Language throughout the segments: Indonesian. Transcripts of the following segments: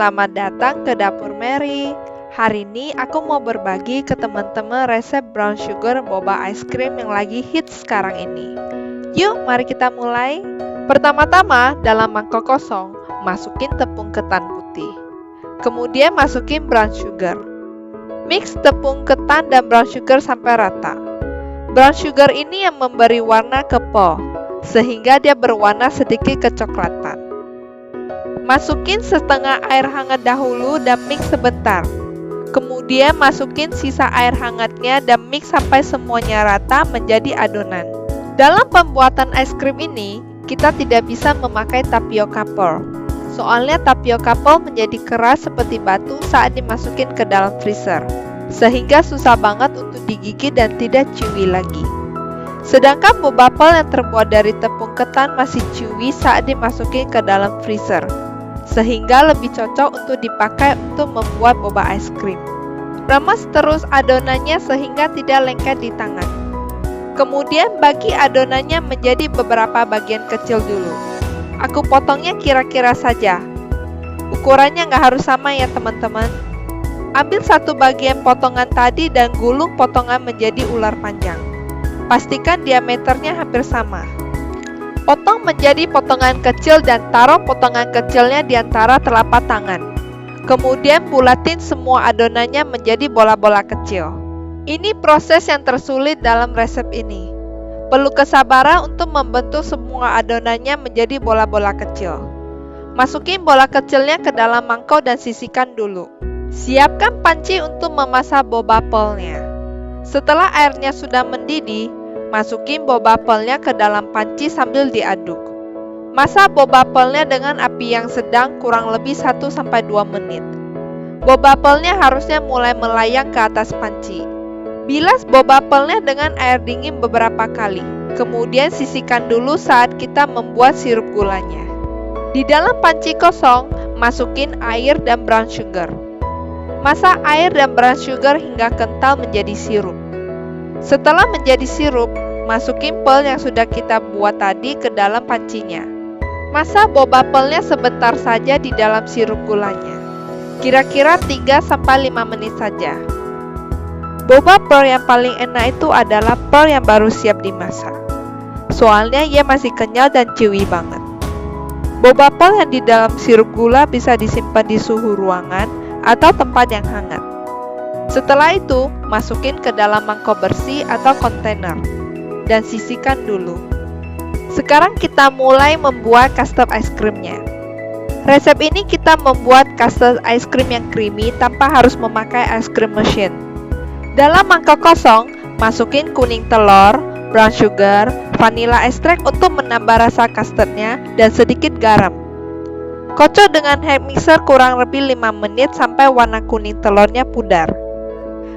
selamat datang ke Dapur Mary. Hari ini aku mau berbagi ke teman-teman resep brown sugar boba ice cream yang lagi hits sekarang ini. Yuk, mari kita mulai. Pertama-tama, dalam mangkok kosong, masukin tepung ketan putih. Kemudian masukin brown sugar. Mix tepung ketan dan brown sugar sampai rata. Brown sugar ini yang memberi warna ke po, sehingga dia berwarna sedikit kecoklatan. Masukin setengah air hangat dahulu dan mix sebentar. Kemudian masukin sisa air hangatnya dan mix sampai semuanya rata menjadi adonan. Dalam pembuatan es krim ini, kita tidak bisa memakai tapioca pearl. Soalnya tapioca pearl menjadi keras seperti batu saat dimasukin ke dalam freezer, sehingga susah banget untuk digigit dan tidak chewy lagi. Sedangkan boba pearl yang terbuat dari tepung ketan masih chewy saat dimasukin ke dalam freezer, sehingga lebih cocok untuk dipakai untuk membuat boba es krim. Remes terus adonannya sehingga tidak lengket di tangan. Kemudian bagi adonannya menjadi beberapa bagian kecil dulu. Aku potongnya kira-kira saja. Ukurannya nggak harus sama ya teman-teman. Ambil satu bagian potongan tadi dan gulung potongan menjadi ular panjang. Pastikan diameternya hampir sama. Potong menjadi potongan kecil dan taruh potongan kecilnya di antara telapak tangan. Kemudian bulatin semua adonannya menjadi bola-bola kecil. Ini proses yang tersulit dalam resep ini. Perlu kesabaran untuk membentuk semua adonannya menjadi bola-bola kecil. Masukin bola kecilnya ke dalam mangkok dan sisihkan dulu. Siapkan panci untuk memasak boba pearl-nya. Setelah airnya sudah mendidih, masukin boba pearl-nya ke dalam panci sambil diaduk. Masak boba pearl-nya dengan api yang sedang kurang lebih 1-2 menit. Boba pearl-nya harusnya mulai melayang ke atas panci. Bilas boba pearl-nya dengan air dingin beberapa kali. Kemudian sisihkan dulu saat kita membuat sirup gulanya. Di dalam panci kosong, masukin air dan brown sugar. Masak air dan brown sugar hingga kental menjadi sirup. Setelah menjadi sirup, masukin pearl yang sudah kita buat tadi ke dalam pancinya. Masak boba pearl-nya sebentar saja di dalam sirup gulanya. Kira-kira 3-5 menit saja. Boba pearl yang paling enak itu adalah pearl yang baru siap dimasak. Soalnya ia masih kenyal dan chewy banget. Boba pearl yang di dalam sirup gula bisa disimpan di suhu ruangan atau tempat yang hangat. Setelah itu, masukin ke dalam mangkok bersih atau kontainer dan sisihkan dulu. Sekarang kita mulai membuat custard ice cream-nya. Resep ini kita membuat custard ice cream yang creamy tanpa harus memakai ice cream machine. Dalam mangkok kosong, masukin kuning telur, brown sugar, vanilla extract untuk menambah rasa custardnya, dan sedikit garam. Kocok dengan hand mixer kurang lebih 5 menit sampai warna kuning telurnya pudar.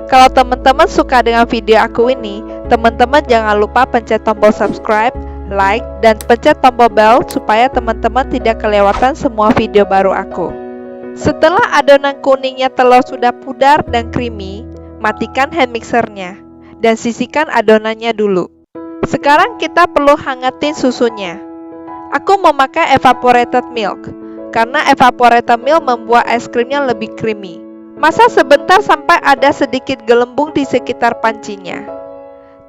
Kalau teman-teman suka dengan video aku ini, teman-teman jangan lupa pencet tombol subscribe, like, dan pencet tombol bell supaya teman-teman tidak kelewatan semua video baru aku. Setelah adonan kuningnya telur sudah pudar dan creamy, matikan hand mixernya dan sisihkan adonannya dulu. Sekarang kita perlu hangatin susunya. Aku memakai evaporated milk karena evaporated milk membuat es krimnya lebih creamy. Masak sebentar sampai ada sedikit gelembung di sekitar pancinya.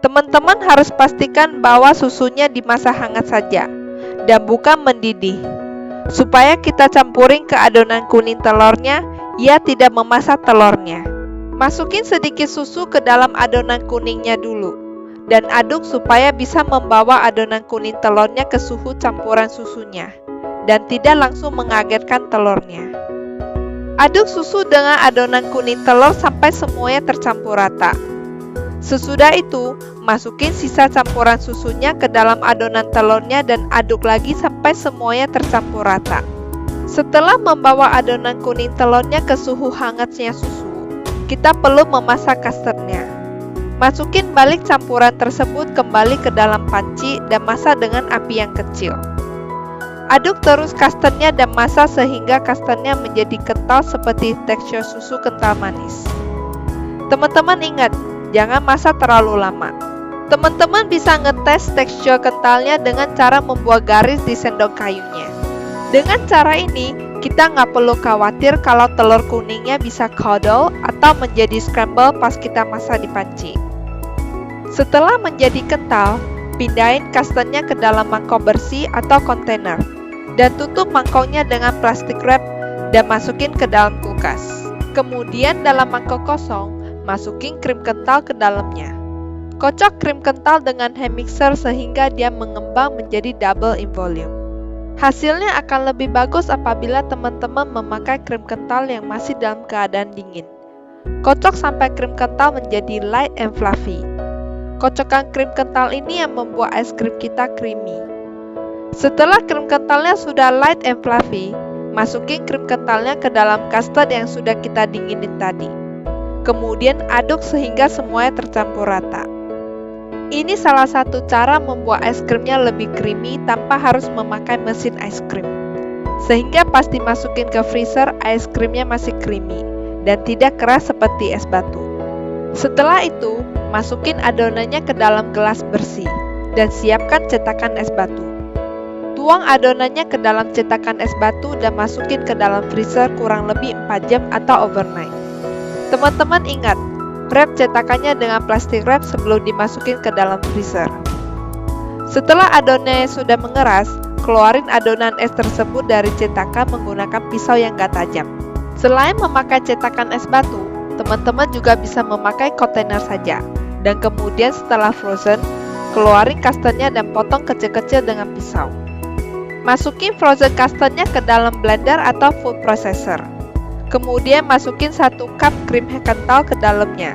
Teman-teman harus pastikan bahwa susunya dimasak hangat saja dan bukan mendidih. Supaya kita campurin ke adonan kuning telurnya, ia tidak memasak telurnya. Masukin sedikit susu ke dalam adonan kuningnya dulu dan aduk supaya bisa membawa adonan kuning telurnya ke suhu campuran susunya dan tidak langsung mengagetkan telurnya. Aduk susu dengan adonan kuning telur sampai semuanya tercampur rata. Sesudah itu, masukin sisa campuran susunya ke dalam adonan telurnya dan aduk lagi sampai semuanya tercampur rata. Setelah membawa adonan kuning telurnya ke suhu hangatnya susu, kita perlu memasak custardnya. Masukin balik campuran tersebut kembali ke dalam panci dan masak dengan api yang kecil. Aduk terus custardnya dan masak sehingga custardnya menjadi kental seperti tekstur susu kental manis. Teman-teman ingat, jangan masak terlalu lama. Teman-teman bisa ngetes tekstur kentalnya dengan cara membuat garis di sendok kayunya. Dengan cara ini, Kita nggak perlu khawatir kalau telur kuningnya bisa curdle atau menjadi scramble pas kita masak di panci. Setelah menjadi kental, pindahin custardnya ke dalam mangkok bersih atau kontainer, dan tutup mangkoknya dengan plastik wrap dan masukin ke dalam kulkas. Kemudian dalam mangkok kosong, masukin krim kental ke dalamnya. Kocok krim kental dengan hand mixer sehingga dia mengembang menjadi double in volume. Hasilnya akan lebih bagus apabila teman-teman memakai krim kental yang masih dalam keadaan dingin. Kocok sampai krim kental menjadi light and fluffy. Kocokan krim kental ini yang membuat es krim kita creamy. Setelah krim kentalnya sudah light and fluffy, masukin krim kentalnya ke dalam custard yang sudah kita dinginin tadi. Kemudian aduk sehingga semuanya tercampur rata. Ini salah satu cara membuat es krimnya lebih creamy tanpa harus memakai mesin es krim. Sehingga pas dimasukin ke freezer, es krimnya masih creamy dan tidak keras seperti es batu. Setelah itu, masukin adonannya ke dalam gelas bersih dan siapkan cetakan es batu. Tuang adonannya ke dalam cetakan es batu dan masukin ke dalam freezer kurang lebih 4 jam atau overnight. Teman-teman ingat, wrap cetakannya dengan plastik wrap sebelum dimasukin ke dalam freezer. Setelah adonannya sudah mengeras, keluarin adonan es tersebut dari cetakan menggunakan pisau yang gak tajam. Selain memakai cetakan es batu, teman-teman juga bisa memakai kontainer saja. Dan kemudian setelah frozen, keluarin custardnya dan potong kecil-kecil dengan pisau. Masukin frozen custardnya ke dalam blender atau food processor. Kemudian masukin 1 cup krim kental ke dalamnya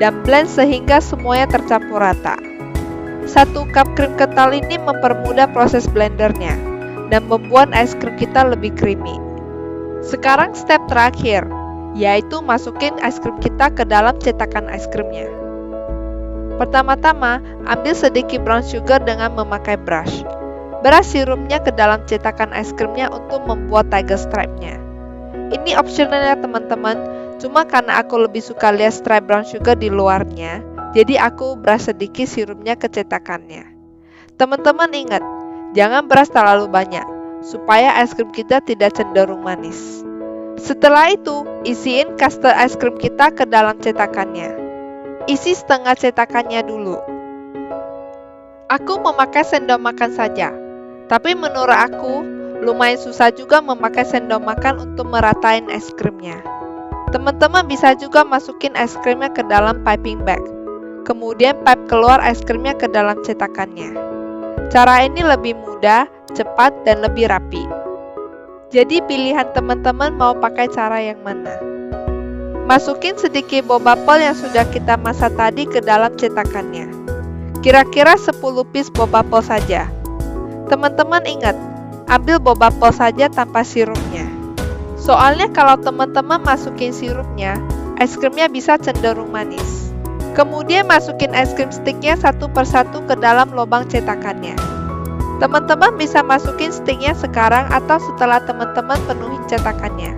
dan blend sehingga semuanya tercampur rata. 1 cup krim kental ini mempermudah proses blendernya dan membuat es krim kita lebih creamy. Sekarang step terakhir, yaitu masukin es krim kita ke dalam cetakan es krimnya. Pertama-tama, ambil sedikit brown sugar dengan memakai brush. Beras sirupnya ke dalam cetakan es krimnya untuk membuat tiger stripe-nya. Ini optional ya teman-teman, cuma karena aku lebih suka lihat stripe brown sugar di luarnya, jadi aku beras sedikit sirupnya ke cetakannya. Teman-teman ingat, jangan beras terlalu banyak, supaya es krim kita tidak cenderung manis. Setelah itu, isiin custard es krim kita ke dalam cetakannya. Isi setengah cetakannya dulu. Aku memakai sendok makan saja, tapi menurut aku, lumayan susah juga memakai sendok makan untuk meratain es krimnya. Teman-teman bisa juga masukin es krimnya ke dalam piping bag. Kemudian pipe keluar es krimnya ke dalam cetakannya. Cara ini lebih mudah, cepat, dan lebih rapi. Jadi pilihan teman-teman mau pakai cara yang mana. Masukin sedikit boba pearl yang sudah kita masak tadi ke dalam cetakannya. Kira-kira 10 piece boba pearl saja. Teman-teman ingat, ambil boba pearl saja tanpa sirupnya. Soalnya kalau teman-teman masukin sirupnya, es krimnya bisa cenderung manis. Kemudian masukin es krim sticknya satu persatu ke dalam lubang cetakannya. Teman-teman bisa masukin sticknya sekarang atau setelah teman-teman penuhi cetakannya.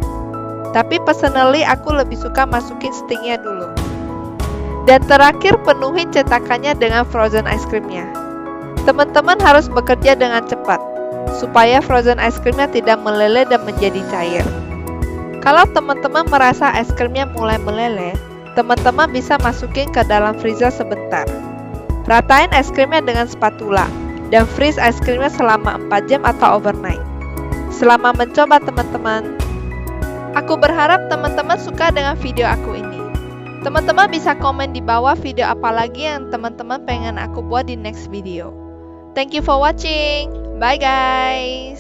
Tapi personally aku lebih suka masukin sticknya dulu. Dan terakhir penuhi cetakannya dengan frozen ice creamnya. Teman-teman harus bekerja dengan cepat, supaya frozen ice creamnya tidak meleleh dan menjadi cair. Kalau teman-teman merasa es krimnya mulai meleleh, teman-teman bisa masukin ke dalam freezer sebentar. Ratain es krimnya dengan spatula, dan freeze es krimnya selama 4 jam atau overnight. Selamat mencoba teman-teman. Aku berharap teman-teman suka dengan video aku ini. Teman-teman bisa komen di bawah video apa lagi yang teman-teman pengen aku buat di next video. Thank you for watching. Bye guys.